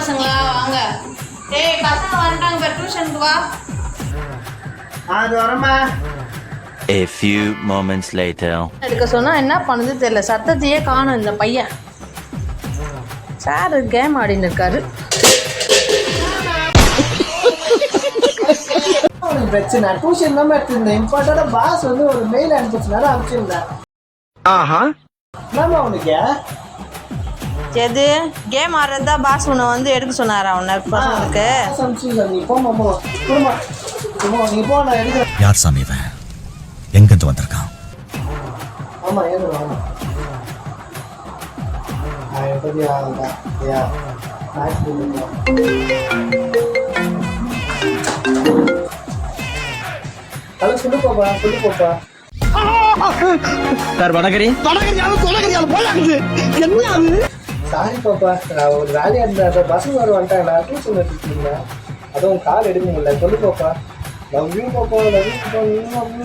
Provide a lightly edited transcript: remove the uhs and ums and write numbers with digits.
பசங்களா வாங்க. டேய் பசங்க வந்துட்டாங்க பாரு டியூஷனுக்கு வா. அது வரமா. A few moments later. எடுக்க சொன்னா என்ன பண்ணுது தெரியல, சத்தத்தையே காணும் இந்த பையன். சார் கேம் ஆடின்னு இருக்காரு. பிரச்சனை டியூஷன் தான் எடுத்திருந்தேன். இம்பார்ட்டண்டா பாஸ் வந்து ஒரு மெயில் அனுப்பிச்சுனால அனுப்பிச்சிருந்தேன். ஆஹா என்னமா உனக்கு எது கேம் ஆடுறதா பாஸ் உன்னை வந்து எடுக்க சொன்னாரா உன்னை பசங்களுக்கு? நீ போமா நீ போ, நான் எடுக்கிறேன். யார் சாமி இவன்? எங்கிருந்து வந்திருக்கான்? ஆமா ஏதுமா எப்படி ஆகுதா ஹலோ சொல்லு போப்பா சார் வடகரி சாரி பாப்பா, நான் ஒரு வேலையா இருந்தேன். பசங்க வர வந்துட்டாங்க, நான் டியூஷன் எடுத்துருக்கேன். அதுவும் கால் எடுக்க முடியல. சொல்லு பாப்பா. லவ் யூ பாப்பா, லவ் யூ பாப்பா.